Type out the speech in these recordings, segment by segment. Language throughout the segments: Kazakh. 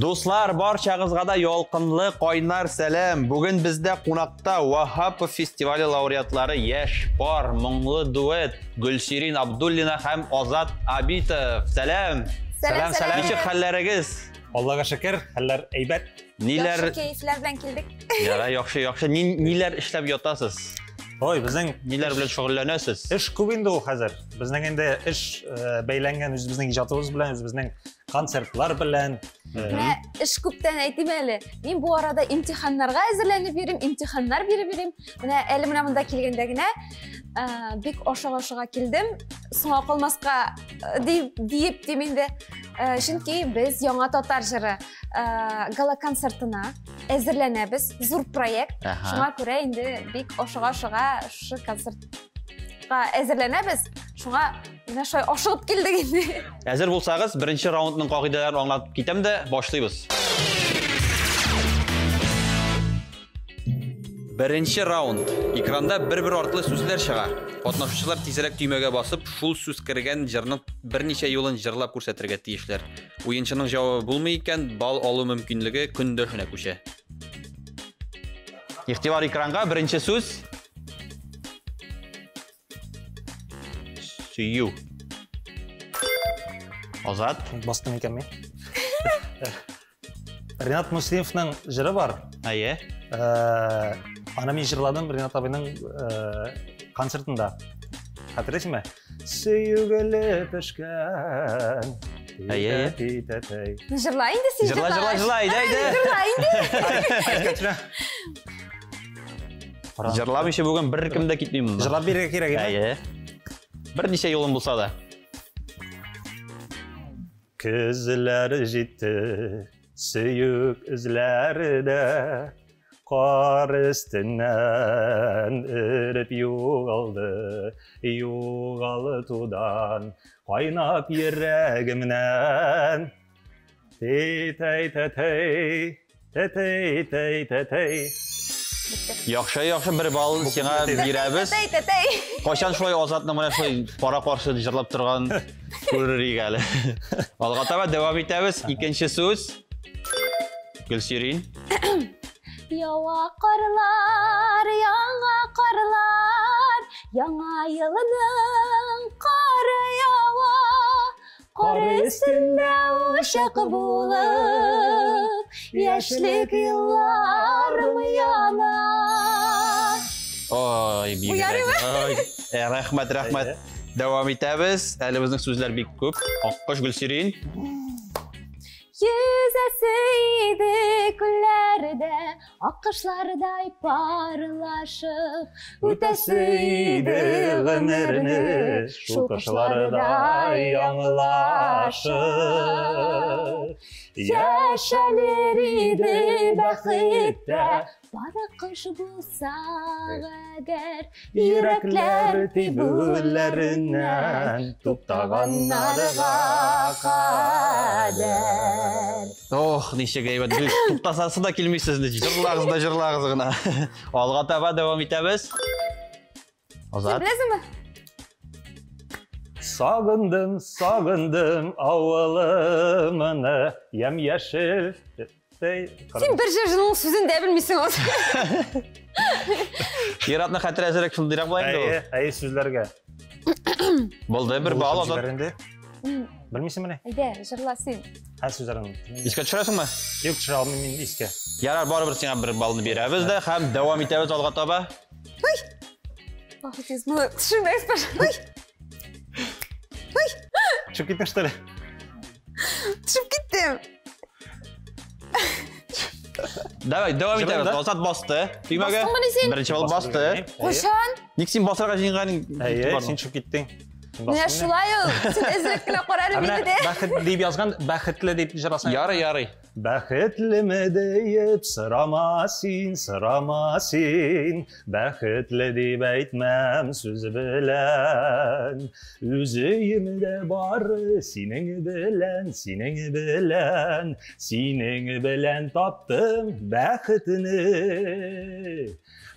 Dostlar, barchag'izga da yolqinli qo'ynar salom. Bugun bizda qonaqda Vahapov festivali laureatlari Yash Bor Mungli duet Gulshirin Abdullina ham Ozod Abitov. Salom. Salom. Nechuk hallaringiz? Allohga shukr, hallar aybat. Yaxshi kayflar bilan keldik. Yaxshi. Nelar ishlab yotasiz? Voy, bizning nelar bilan shug'ullanasiz? Ish ko'p endi hozir. Bizning endi ish baylangan bizning ijodimiz bilan, bizning konsertlar bilan. Ish ko'pdan aytmayli. Men bu arada imtihonlarga hazırlanib yurim, imtihonlar berib yurim. Mana elimdan bunda kelgandagina bek oshig'a keldim. So'nga qolmasqa deyip demende. Chunki biz Yangi Tatar jiri gala konsertina hazırlanamiz. Zo'r proyekt. Shunga ko'ra endi bek oshig'a shu konsertga hazırlanamiz. Shunga mana shu oshig'ib keldik endi. Hazır bo'lsangiz, birinchi raundning qoidalarini anglatib ketamda, boshlaymiz. Birinchi raund. Ekranda bir-bir orqali so'zlar chiqar. Qatnashuvchilar tezroq tugmaga bosib, shul so'z kirgan jirni bir necha yo'lin jirlab ko'rsatirga tegishlar. O'yinchining javobi bo'lmayotgan ball olish mumkinligi kundoshina ko'sha. Ixtiyor ekranga birinchi so'z. Suyu. Ozod, Bosdim ekanman. Rinat Muslimovning jiri bor. Aye. Ana men jirladim Rinat abining konsertida. Xatirlaysizmi? Suyugili pishgan. Aye. Jirla endi sen. Jirla, haydi. Jirlamishi bugun bir kimda ketmayman. Jirlab berga kerak edi. Aye. Bir necha yo'lim bo'lsa da. Kuzlar jetdi, suyuk izlarida, qor ustidan irib yo'g'altudan, qaynab yuragimdan. Tey. Yaxshi, bir ball senga beramiz. Qachon shulay Ozodni mana shu qora qarshi jirlab turgan ko'ririk hali. Alg'ataba davom etamiz. Ikkinchi so'z. Gulshirin. Yawa qarlar, Yangi yılının qari yawa. Qor üstünde uşaq bulup, yaşlik yıllarım yanar. Oy, rahmat. Davom etamiz. Elimizning so'zlar bek ko'p. Oqqosh Gulshirin. Yüzesiydi küllerde, akışlarday parlaşıp, Ötesiydi ömrünü, şu kışlarda yanılaşıp. Yaşalırıydı baxitte, bana kış bulsaq eğer, Yürekler tibüllerinden, tuttağanlarga kader. Oh, necha gaybat. To'xtasasi da kelmaysiz, jirlag'izgina. Olg'a taba davom etamiz. Ozod. Bilasizmi? Sog'indim avvalımını, yem-yeşil. Sen bir jirning so'zini de bilmaysan o'zi. Yaratni xatirasirak shundayroq bo'laydi. Ay so'zlarga. Bo'ldi, bir ball Ozod. Bilmaysanmi ne? Hayda, jirlasin. Ha so'zlarini. Esga tushirasizmi? Yo'q, tushira olmayman esga. Yarar, baribir senga bir ballni beramiz-da, ham davom etamiz olg'a toba. Hoy. Vaqtingizni tushunmaysiz. Hoy. Chiqib ketding shtali. Tushib ketdim. Davom etamiz. Ozod bosdi. Tugmaga. Birinchi ball bosdi. Qo'shan. Niksin bosarga jing'aning. Sen chiqib ketding. Mana shulay-yu. Sen ezrakina qo'ralib edi. Baxit deb yozgan, baxitli deb jirasan. Yari. Baxitlimi deyip sıramasin. Baxitli deb aytmam söz bilan. Üzüyimde var sening bilan topdim baxitni.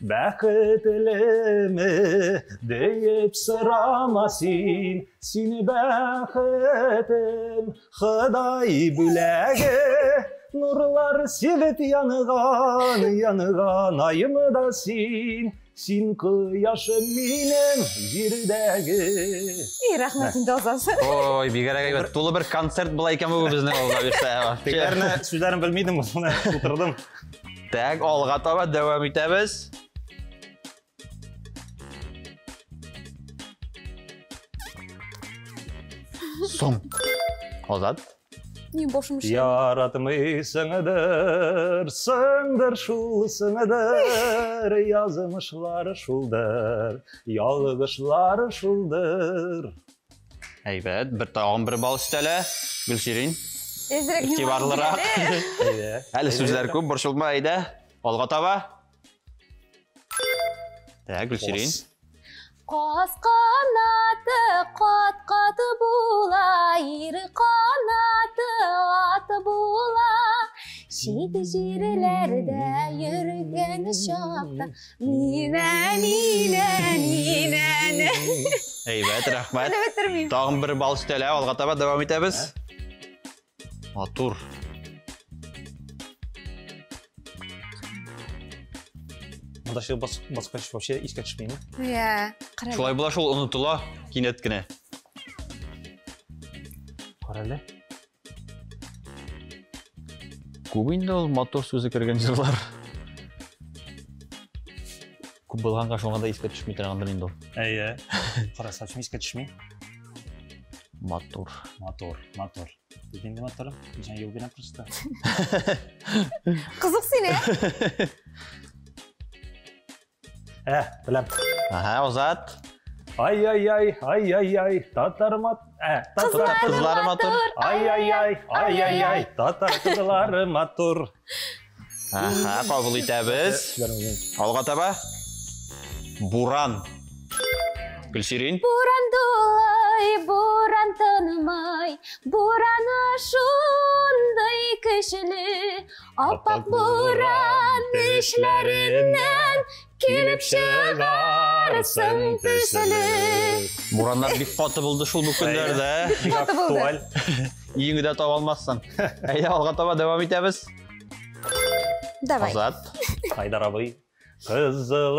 Baxitlimi deyip sıramasin. Seni baxitim Xudoy bilagi нурлар себеп яныған айымы да сен қияшым менің жердегі. Рахмет инде озасы. Ой, бигәрәгә тулы бер концерт була икән бу безнең авылда бирсә. Тегәрне сүзләрен белмидем, моны утырдым. Так, алга таба дәвам итәбез. Сом. Азат. Не бошым ши. Яратмый сыңдыр шул сыңдыр, язмышлары шулдыр, ялгышлары шулдыр. Әйбәт, бер тагын бер бал өстәле. Гөлсирин. Игътибарлырак. Әле сүзләр күп, борчылма әйдә. Алга таба. Так, Гөлсирин. Қос қанаты қат-қат була, ири қанаты ат була. Шиді жерлерде жүрген шақта, нинә. Әйбәт, рәхмәт. Әлі бітірмейм. Тагын бер бал өстәле, алга таба дәвам итәбез. Матур. Монда шул баскыч вообще искә төшмәйме? Қарады. Шулай була, шул онытыла кинәт кенә. Карале. Күп инде ул мотор сүзе кергән җырлар. Күп булганга шуңа да искә төшми торгандыр инде ул. Әйе. Караса искә төшми. Мотор. Дигәндә моторым. Җан юл генә просто. Қызық сене. Білем. Аха, Азат. Ай, татар Кызлары матур. Ай, татар кызлары матур. Аха, кабул итәбез. Алга таба. Буран. Гөлсирин. Буран дулай, буран танымай, бураны шундай кешеле. Аппақ буран эшләреннән килеп чыгарсың төселе. Бураннар бик каты булды шул бу көндәрдә. Каты булды. Иңе дә таба алмассың. Әйдә, алга таба дәвам итәбез. Давай. Азат. Хайдар абый. Кызыл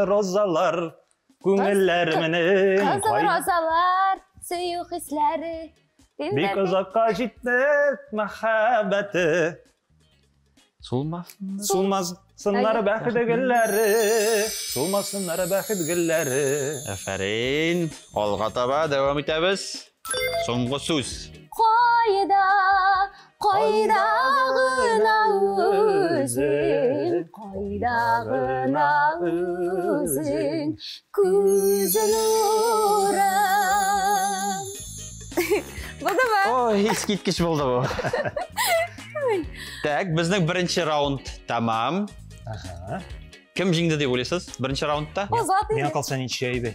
розалар, күңелләремнең Кызыл розалар, сөю хисләре. бик озакка җитте мәхәббәте. Сулмасыннар бәхет гөлләре. Афәрин. Алга таба дәвам итәбез. Соңгы сүз. Кайда гына үзең, күзен урам. Булдымы? Ой, искиткеч булды бу. Так, безнең беренче раунд тамам. Кем җиңде дип уйлыйсыз? Беренче раундта? Азат Миңа инде. калса ничә иде?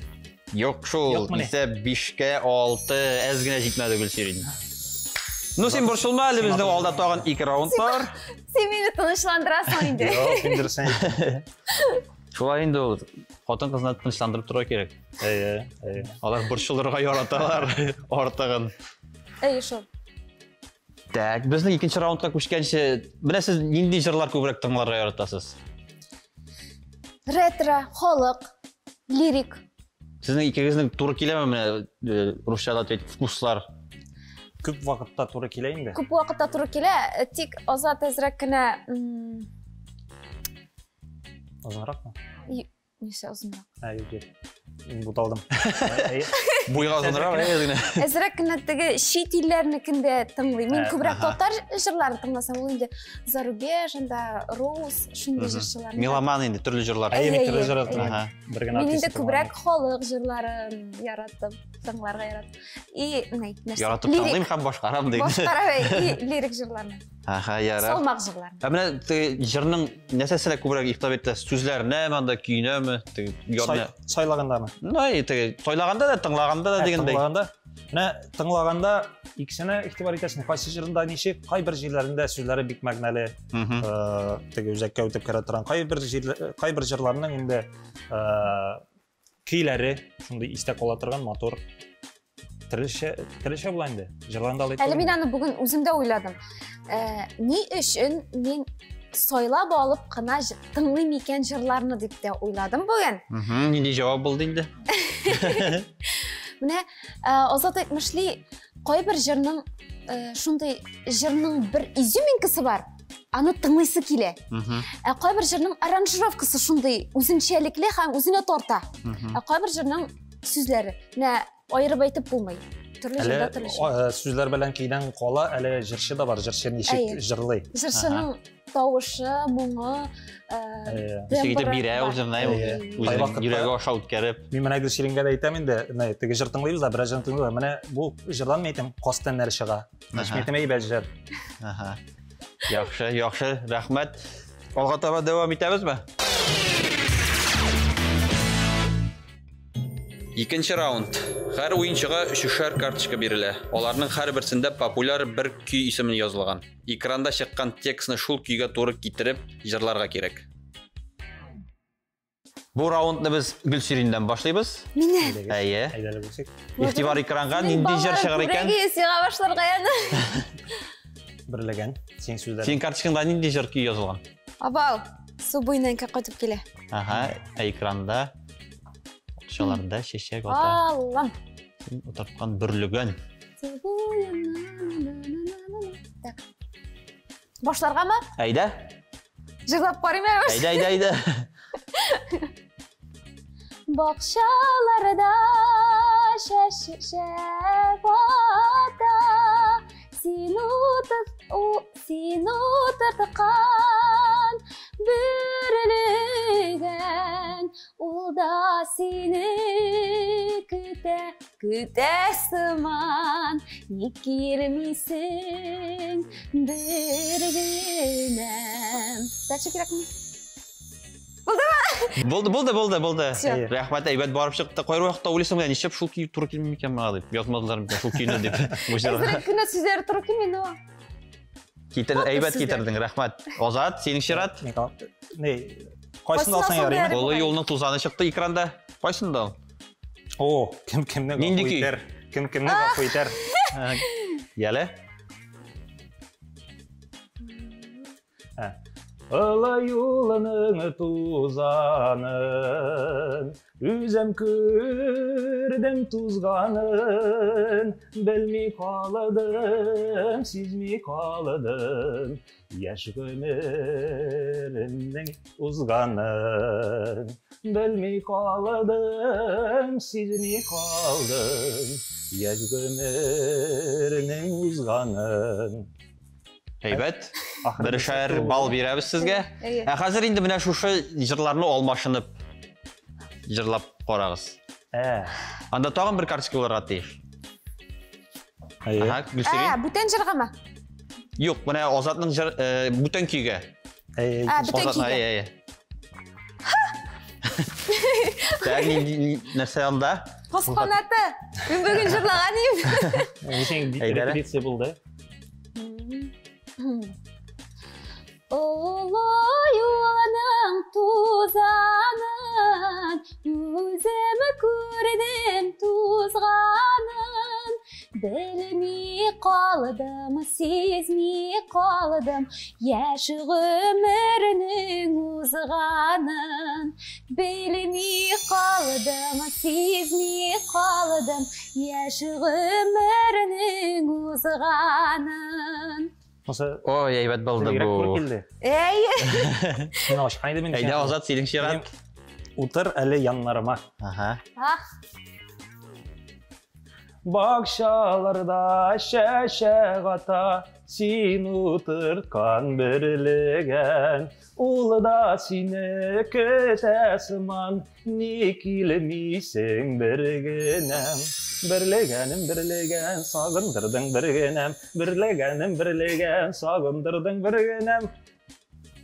Юк, шул. Юкмы ни? Исә 5-кә 6 әз генә җитмәде Гөлсирин. Ну, син борчылма, әле безнең алда тагын 2 раунд бар. Сен мені тынычландырасың инде. Юк, индерсәң. Шулай инде ул. Хатын кызны тынычландырып торырга кирәк. Әйе. Алар борчылырга яраталар артыгын. Әйе, шул. Так, безнең икенче раундка күчкәнче, менә сез нинди җырлар күбрәк тыңларга яратасыз? Ретро, халык, лирик. Сезнең икегезнең туры киләме менә русчада вкуслар? Күп вакытта туры килә инде. Күп вакытта туры килә, тик Азат әзрәк кенә Озынракмы? ничә озынрак. Юк. Буталдым. Буйга озынрак, әзгенә. Әзрәк кенә теге чит илләрнекендә тыңлыйм. Мин күбрәк Аха. татар җырларын тыңласам, ул инде зарубеж, анда рус, шундый җырлар. Меломан инде, төрле җырлар. Әйе, Әйе, микро җыры. әйе. Аха. Бер генә Мин инде артист күбрәк халык җырларын яратып, тыңларга яратып. И, нәрсә? Яратып тыңлыйм һәм башкарам дип. Башкара и лирик җырларны. Аха, ярар. Салмак җырларны. Менә җырның нәрсәсенә күбрәк игътибар итәсез? Сүзләренә, монда көенәме? Ягъни, сайлагандамы? тойлаганда да, тыңлаганда да дигәндәй. Тыңлаганда икесенә игътибар итәсең. Кайсы җырында ничек, кайбер җирләрендә сүзләре бик мәгънәле, теге үзәккә үтеп керә торган. Кайбер җырларның инде көйләре шундый истә кала торган, мотор. Тірілше бұлайынды. Жырланды алайды. Әлі мен аны бүгін өзімде ойладым. Не үшін мен сойлап алып қана тыңлайым екен жырларыны деп те ойладым бүгін. Нендей жауап болды енді? Міне, Озат айтмышли, қой бір жырның, шундай жырның бір изюминкасы бар. Аны тыңлайсы келе. Қой бір жырның аранжировкасы шундай өзінчәліклі һәм өзіне торта. Қой бір жырның сөзлері. Айырып айтып болмай. Түрлі жырда түрлі жыр. Сөздер білән кейден қола, әлі жыршы да бар, жыршы нешек жырлай. Жыршының тауышы, мұңы, Сегеті бір әу жырнай, жүрегі аша өткеріп. Мен мәне гүл шерінге де айтам енді, тегі жыр тыңлайбыз да, бір жыр тыңлайбыз. Мәне бұл жырлан мейтім, қостан нәрі шыға. Мәшметім әй бәл жыр. Яқшы, рахмет. Олға таба девам етеміз бі? Екінші раунд. Әр ойыншыға үшішер карточка берілі. Оларның әр бірсінде популяр бір күй исімін yazылған. Экранда шыққан текстіні шул күйге торы кетіріп, жырларға керек. Бұл раундны біз Гүлсерінден башлайбыз. Мені? Әйе. Әйдәлі білсек. Ехтибар экранға нендей жыр шығар екен? Бүрәге есеға башларға яны. Бірлеген, сен сөздер. Сен карточкаңда нендей жыр күй yazылған? Абал, су бойынан қайтып келе. Экранда Шаларында шешек ота. Аллам. Отырпқан бүрліген. Башларға ма? Әйді? Жырлап барым әміз. Әйді. Бақшаларда шешек ота. Сен отыртқан бүрліген. Улда сені күтәсіман, екелмейсің біргінем. Дәтші керек ме? Болды ма? Болды. Рахмет, әйбәт барып шықты. Қойыр уақытта ойлесам, нешеп шул күйі тұры келмей екен маға деп. Язмадыларым шул күйіні деп. Әзірі күні сөздері тұры келмейді о. Әйбәт кетірдің, рахмет. Озат, сенің шырат? Қайсында алсаң ярайым? Олы елінің тузаны шықты экранда. Қайсында ал? О, кім-кімні ғафу етер. Елі? Ылай ұлының тузанын, үзім көрдім тузғанын, білмей қалыдым, сезмей қалыдым, яш өмірімнің ұзғанын, білмей қалыдым, сезмей қалдым, яш өмірімнің ұзғанын. Әйбәт, бір шайыр бал береміз сізге. Қазір енді міне шушы жырларыны олмашынып жырлап қорағыз. Анда тағын бір карточка оларға дейш. Бүтен жырға ма? Yok, bu ne Ozat'ın bütün kuyga. Bütün kuyga. Tägli нәрсе анда? Қосқанаты. Мен бүгін жырлағанайым. Нешең репетиция болды. Ұлы юлының тузанын, өзімі көрдім тузғанын, білмей қалдым, сезмей қалдым, яшы өмірінің ұзғанын, білмей қалдым, сезмей қалдым, яшы өмірінің ұзғанын. Ой, әйбәт болды бұл. Әйе. Әйді Озат, селің шерат. Утыр әлі янларыма. Бақшаларда шәшәк ата, сен утыртқан бірлеген, ұлыда сені күтәсіман, не келмейсің біргенем. Бірлеген, сағындырдың біргенем, бірлеген, сағындырдың біргенем.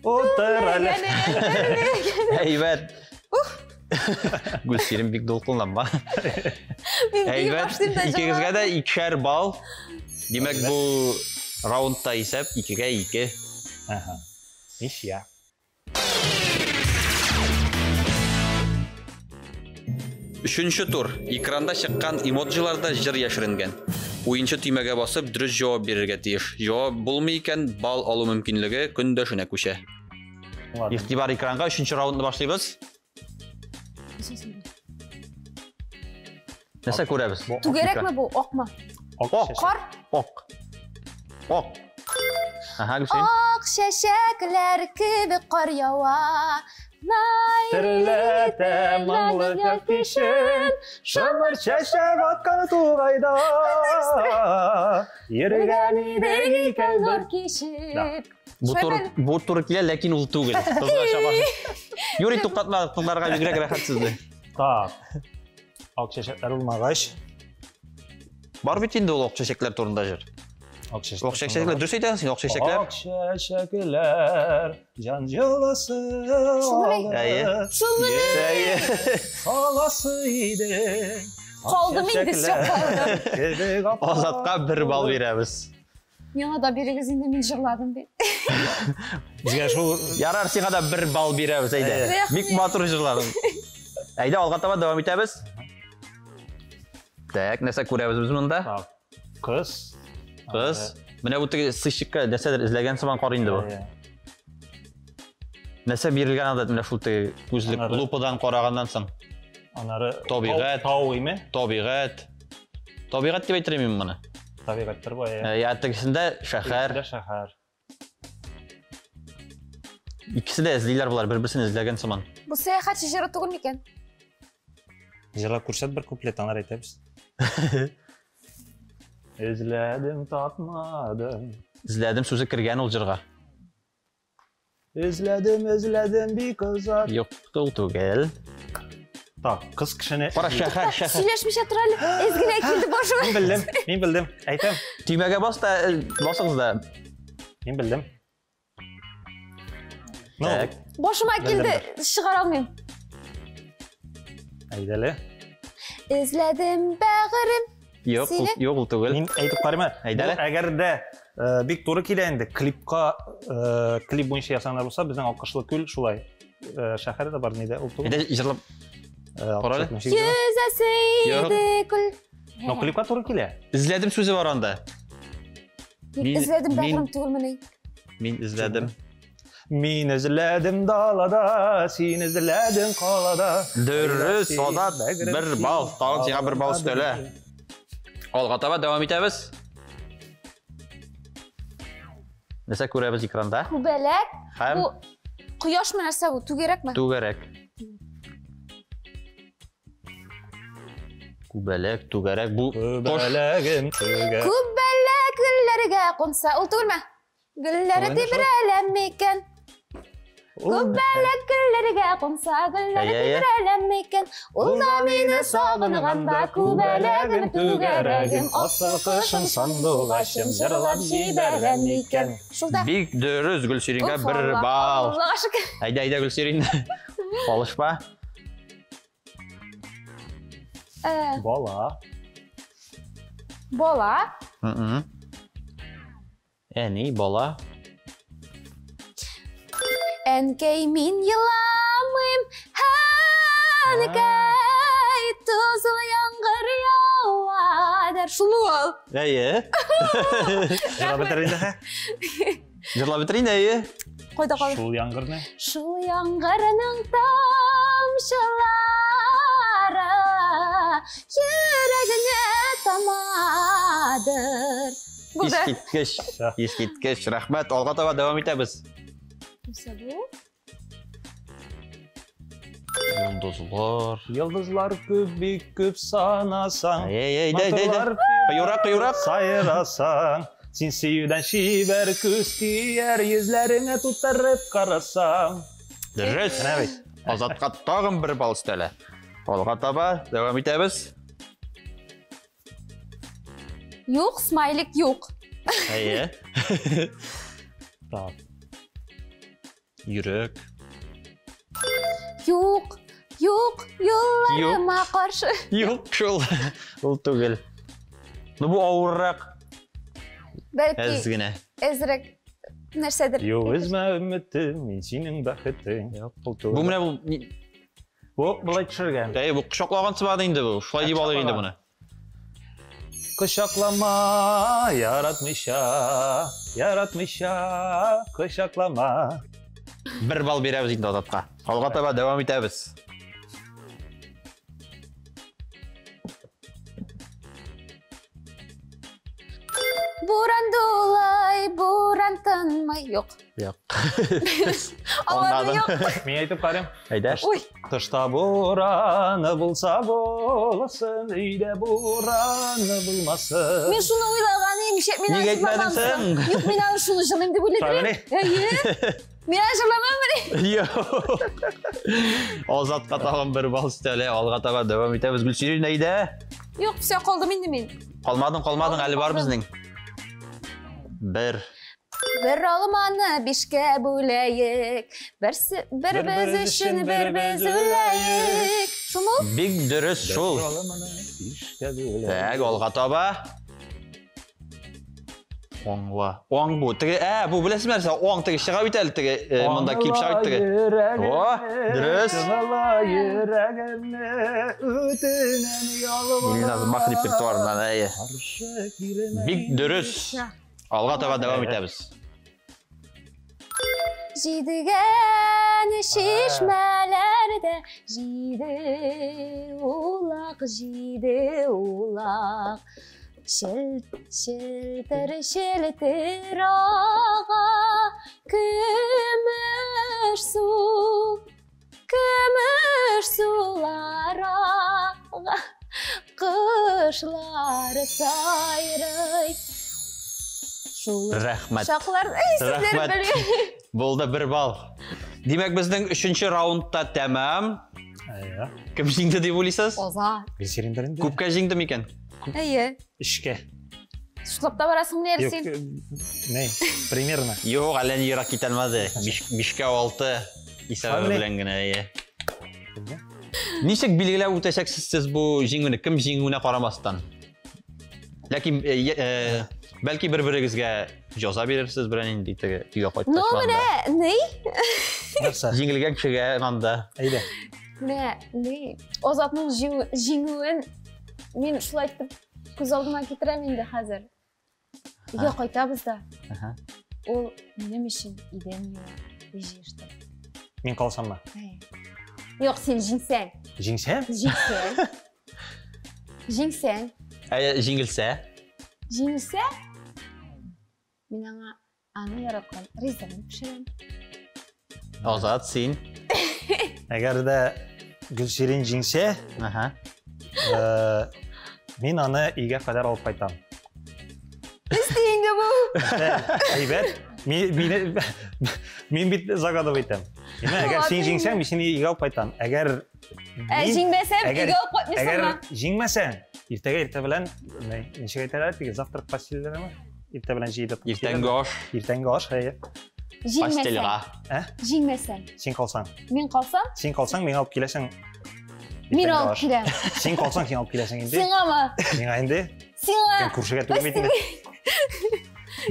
Утыр әлі. Әйбәт. Гүлсерім бек долқынланма. Әйбәт, икеңізге де 2 бал. Демек бұл раундта есеп 2-ге 2. Иш я. Üçüncü tur. Ekranda çıkan emojilarda jır яшірінген. Oyuncu tüymege basıp dürüst cevap verirge tiyиш. Cevap bulmayken bal alу mümkünlüğü күндöшүнө көшө. İhtibar ekranға 3-cü raundunu başlayız. Nese көрәбез? Түгерек mi bu? Ok mu? Ok. Kar. Ok. Ok. Aha, Gülsün. Ok şeşekler gibi kar yava. Tırlete manglı gökişin, şamır çeşek atkan tuğayda. Yürügeni deyken Zor kişi. Bu tur kile lekin ul tuğul. Kızlar şabaşı. Yuri tuqatma, kızlarga bigirek rahatsızdı. Tak. Ok çeşekler olmağaç. Бар бит инде ул ак чәчәкләр турында җыр. Ok Ак чәчәкләр дөрес әйтәсең, ак чәчәкләр. Ok çeşekler, can yolası Әйе. Salasıydı. Kaldım İngilizce kaldım. Азатка 1 бал бирәбез. Yana da biriniz indi min jırladım bir. Bizga şu Ярар, сиңа да 1 бал бирәбез, әйдә. Бик матур җырладың. Әйдә, алга таба дәвам итәбез. Так, нәрсә күрәбез без монда? kız. Кыз. Менә бу теге сыйшыкка нәрсәдер эзләгән сыман карый инде бу. Нәрсә бирелгән анда менә шул теге күзлек лупадан карагандан соң. Анары Табигать. Тауыймы? Табигать. Табигать дип әйтер мин моны. Табигаттыр бу. Я тегесендә шәһәр. Шәһәр. Икесе дә эзлиләр булар, бер-берсен эзләгән сыман. Bu seyahatçi jırı tuğul miken? Jıra күрсәт бер куплет аңлар әйтәбез. Özledim tatmadım. İzlədim sözü kіргән ул җырга. Özledim bir kızar. Юк, ул түгел. Так, kız kişini. Кара шәһәр. Söyleşmişe turali. Ezgine kildi boşuma. Мин bildim. Әйтәм. Төймәгә басыгыз да. Мин bildim. Так. Boşuma kildi. Çıkar almayayım. Әйдәле. İzledim bağırım. Юк, ул түгел. Мин әйтеп карыймы? Әйдәле. Әгәр дә бик туры килә инде. Клип буенча ясаган булса, безнең Алкышлы күл шулай. Шәһәр дә бар ниндә ул түгел. Әйдә җырлап. Каралы. Yüzesiydi kul. Но клипка туры килә. İzlədim sözü var anda. İzledim bağırım tuğul məni. Мин izlədim. Min izledim dalada, sin izledim qalada. Dürüst, Azat 1 bal. Tağın сиңа 1 bal üstələ. Alğa taба davam итәбез. Нәрсә күрәбез экранда? Kubelek. Һәм Bu quyosh mu narsa bu? Tugerek mi? түгәрәк. Күбәләк, түгәрәк. Бу Kubelagim tüge. Kubelek güllerge qonsa. Ol tuğul mu? Gülleri tibrelemiken. Kubelek güllerge qonsa. Gülleri tibrelemiken. Ol da meni sağınğanda. Kubelagim tugeregim. Asıl kışın sandıgaşım. Jırlap jiberemiken. Şurada. Бик дөрес Гөлсирингә 1 бал. Allah'a şükür. Әйдә Гөлсирин. Алышпа. Bala. Bola. Әни, бала. Enkey min yılamıyım. Hankey tuzlu yağmur yağar. Şunu al. Әйе. Jıra bitir инде. Җырлап бетерин, әйе. Koyda kalır. Şul яңгыр ne? Şu yağmurun tamşıları yüreğine tamadır. Burada. Ескиткеч, рәхмәт. Алга таба дәвам итәбез. Neyse bu? Йолдызлар. Yıldızlar küp küp sanasan. Әйе. Кыюрак. Sayırasan. Sin sevden şiver küs giyer. Yüzlerine tutarıp karasan. Дөрес. Азатка тагын 1 бал өстәлә. Алга таба дәвам итәбез. Yok, smiley yok. Әйе. Так. Йөрәк. Yok, yollarıma karşı. Юк, шул. Ул түгел. Ну бу авыррак. Belki Әзгенә. ezrek nersedir. Yo üzme ümitim, min senin bahtın. Бу менә бу Бұлай түшірген. Бұл құшақлаған сыбады енді бұл. Шылай деп алайық енді бұны. Құшақлама, яратмыша, құшақлама. Бір бал береміз енді Озатқа. Алға таба давам етеміз. Буран дулай, буран тынмай. Жоқ. Жоқ. Алады жоқ. Мен айтып қарым. Айда. Ой. Тышта бураны болса болсын, үйде бураны болмасын. Мен шуны ойлаған ем, Неге айтмадың сен? Жоқ, мен аны шуны жылым деп ойлап едім. Мен аны жыламам міне. Жоқ. Озатқа тағын бір бал істеле, алға таба давам етеміз. Гүлсерин әйді? Жоқ, все қолдым енді мен. Қалмадың, әлі бар біздің. Бір алманы бешке бөлейік, бір біз үшін бір біз өлейік. Шуму? Бик дұрыс шул. Так, алға таба. Оңға. Оң бұл. Бұл білесің мәрсе, оң тігі шыға бітәлі тігі. Мұнда келіп шыға бітігі. О, дұрыс. Еліназы мақ репертуарынан әйі. Бик дұрыс. Алға таба давам етеміз. Жидіген шешмәләрді, жиді улақ. Шелтір аға, күмір сулар аға, қышлары сайрай. Рәхмәт. Шақылар, сіздер білген. Болды бір бал. Демек біздің үшінші раундта тәмам. Кім жеңді деп ойлайсыз? Озат. Гүлсеріндерінде? Көпке жеңді ме екен? Әйе. Ішке. Шұлапта барасың міне әрсен? Не, примерно. Жоқ, әлен ерақ кетелмеді. Бишке 6 есабы білен гіне. Нешек белгілі өтешексіз сіз бұл жеңуіне, кім жеңуіне қарамастан? Ләкин бәлки бір-бірігізге жаза берерсіз бірәнен дейтігі түйе қойып Ну, міне, ней? Жеңілген кішіге ғанда. Әйді. Ней? Озатның жеңуін мен шулай айтып көз алдыма кетірем енді қазір. Үйге қайтабыз да. Ол менің үшін иден ежешті. Мен қалсам ба? Жоқ, сен жеңсең. Жеңсең? Жеңсең. Жеңілсе? Жеңілсе? Мен аңы яратқан ризамын пішірем. Озат, сен? Әгер де Гүлсерин жеңсе, мен аны үйге қадар алып қайтам. Істейінгі бұл? Әйбет, мен бит загадып айтам. Әгер сен жеңсең, мен сені үйге алып қайтам. Әгер жеңбесем, үйге алып қайтмайсың ба? Әгер жеңмесең, ерте білән, нешек айтарады, завтрак постелдері ма? Ерте білән жейдіп. Ертеңгі ош. Ертеңгі ош, әйе. Жеңмесең. Сен қалсаң. Мен қалсам? Сен қалсаң, мен алып келесің. Мен алып келем. Сен қалсаң, сен алып келесің енді. Сен ама. Мен айынды. Сен ама. Мен күршіге төлмейтінді.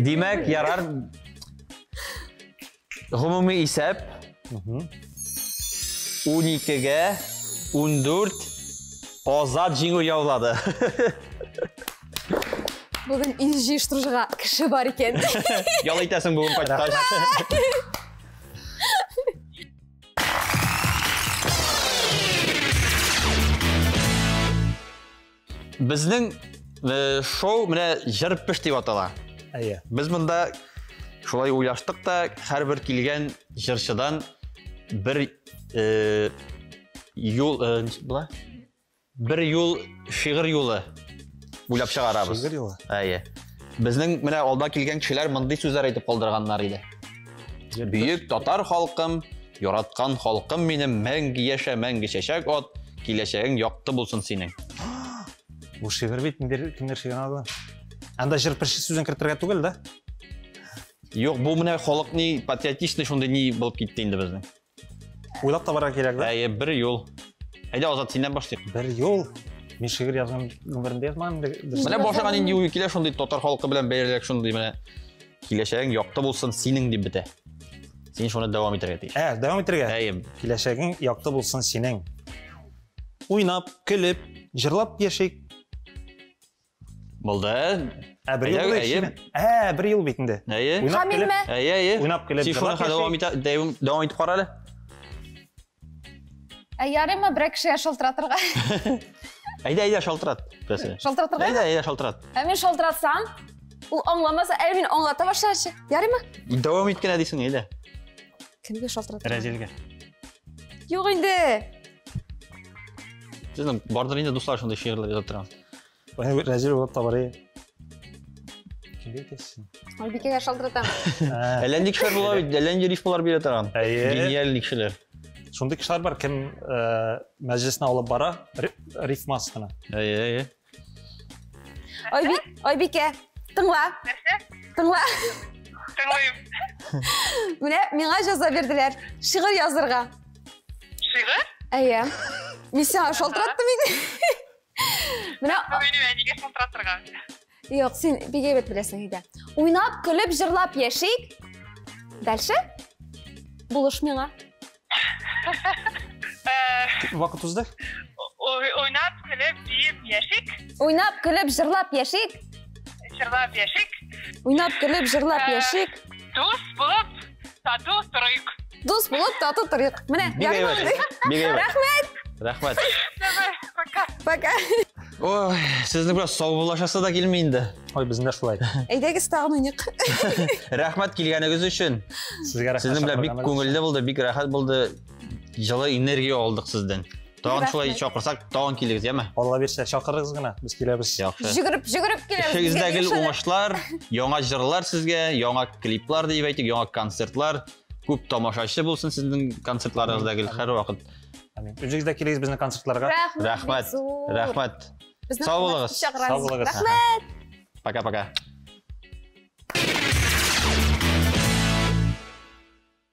Демек, ярар ғымымы есеп 12-ге 14 Озат жеңу яулады. Бүгін жиыштыржыға кіші бар екен. Ял айтасың бүгін қайтқаш. Біздің шоу міне жырып піш деп атала. Біз мұнда шолай ойлаштық та, әрбір келген жыршыдан бір юл шиғыр юлы ойлап шығарабыз. Шиғыр юлы? Әйе. Біздің міне алда келген кішілер мындай сөздер айтып қалдырғандар еді. Бүйік татар халқым, яратқан халқым менің, мәңгі еші, мәңгі шешек от, келешегің яқты болсын сенің. Бұл шиғыр бет, кімдер шиғыр алды? Анда жыр пірші сөзен кірттірге түгіл, да? Жоқ, бұл міне халық не патриотичный шондай не болып кетті енді біздің. Ойлап табарға керек, да? Әйе, бір юл. Әйде, Озат, сенен баштайық. Бір юл? Мен шиғыр yazған өмірінде yazмадым. Міне башаған енді ой келе шондай татар халқы білен бәйірлік шондай міне келешегің яқты болсын сенің деп біте. Сен шуны дәвам итәргә тиеш. Дәвам итәргә. Әйем. Киләчәгең якты булсын синең. Уйнап, көлеп, җырлап яшик. Булды. Бер ел бит. Бер ел бит инде. Әйе. Хамилме? Әйе. Уйнап көлеп, Сен шуны дәвам итеп кара әле. Ярыма бер кешегә шалтыратырга. Әйдә, шалтырат. Шалтыратырга? Әйдә, шалтырат. Мен шалтыратсам, ул аңламаса, әле мин аңлата башларчы. Ярыма? Дәвам иткән дисең, әйдә. Кемгә шалтыратырга? Рәзилгә. Юк инде. Сезнең бардыр инде дуслар шундай шигырьләр язып торган. Рәзил булып табары. Кемгә әйтәсең? Бикәгә шалтыратам. Әллә ник кешеләр була бит, әллә нинди рифмалар бирә торган. Гениаль кешеләр. Шундый кешеләр бар, кем мәҗлесенә алып бара, рифмасына. Әйе. Ой, Бикә, тыңла. Тыңла. Тыңлайым. Менә миңа җаза бирделәр. Шигырь язырга. Шигырь? Әйе. Мин сиңа шалтыраттым инде. Менә Мине нигә шалтыратырга? Юк, син бик әйбәт беләсең иде. Уйнап, көлеп, җырлап яшик. Дальше? Булыш миңа. Вакыт узды. Уйнап, көлеп, биеп яшик. Уйнап, көлеп, җырлап яшик. Җырлап яшик. Уйнап, көлеп, җырлап яшик. Дус булып, тату торыйк. Дус булып, тату торыйк. Менә, Рәхмәт. Пока. Ой, сезнең бер саубулашасы да килми инде. Ой, бездә шулай. Әйдәгез тагын уйныйк. Рәхмәт килгәнегез өчен. Сезгә рәхмәт. Сезнең белән бик күңелле булды, бик рәхәт булды. Җылы энергия алдык сездән. Тагын шулай чакырсак, тагын килегез, яме? Алла бирсә, чакырыгыз гына, без киләбез. Яхшы. Жүгереп киләбез. Эшегездәге уңышлар, яңа җырлар сезгә, яңа клиплар дип әйтик, яңа концертлар, күп тамашачы булсын сезнең концертларыгыздагы һәр вакыт. Амин. Үзегездә килегез безнең концертларга. Рәхмәт. Сау булыгыз. Сау булыгыз. Рәхмәт. Пока-пока.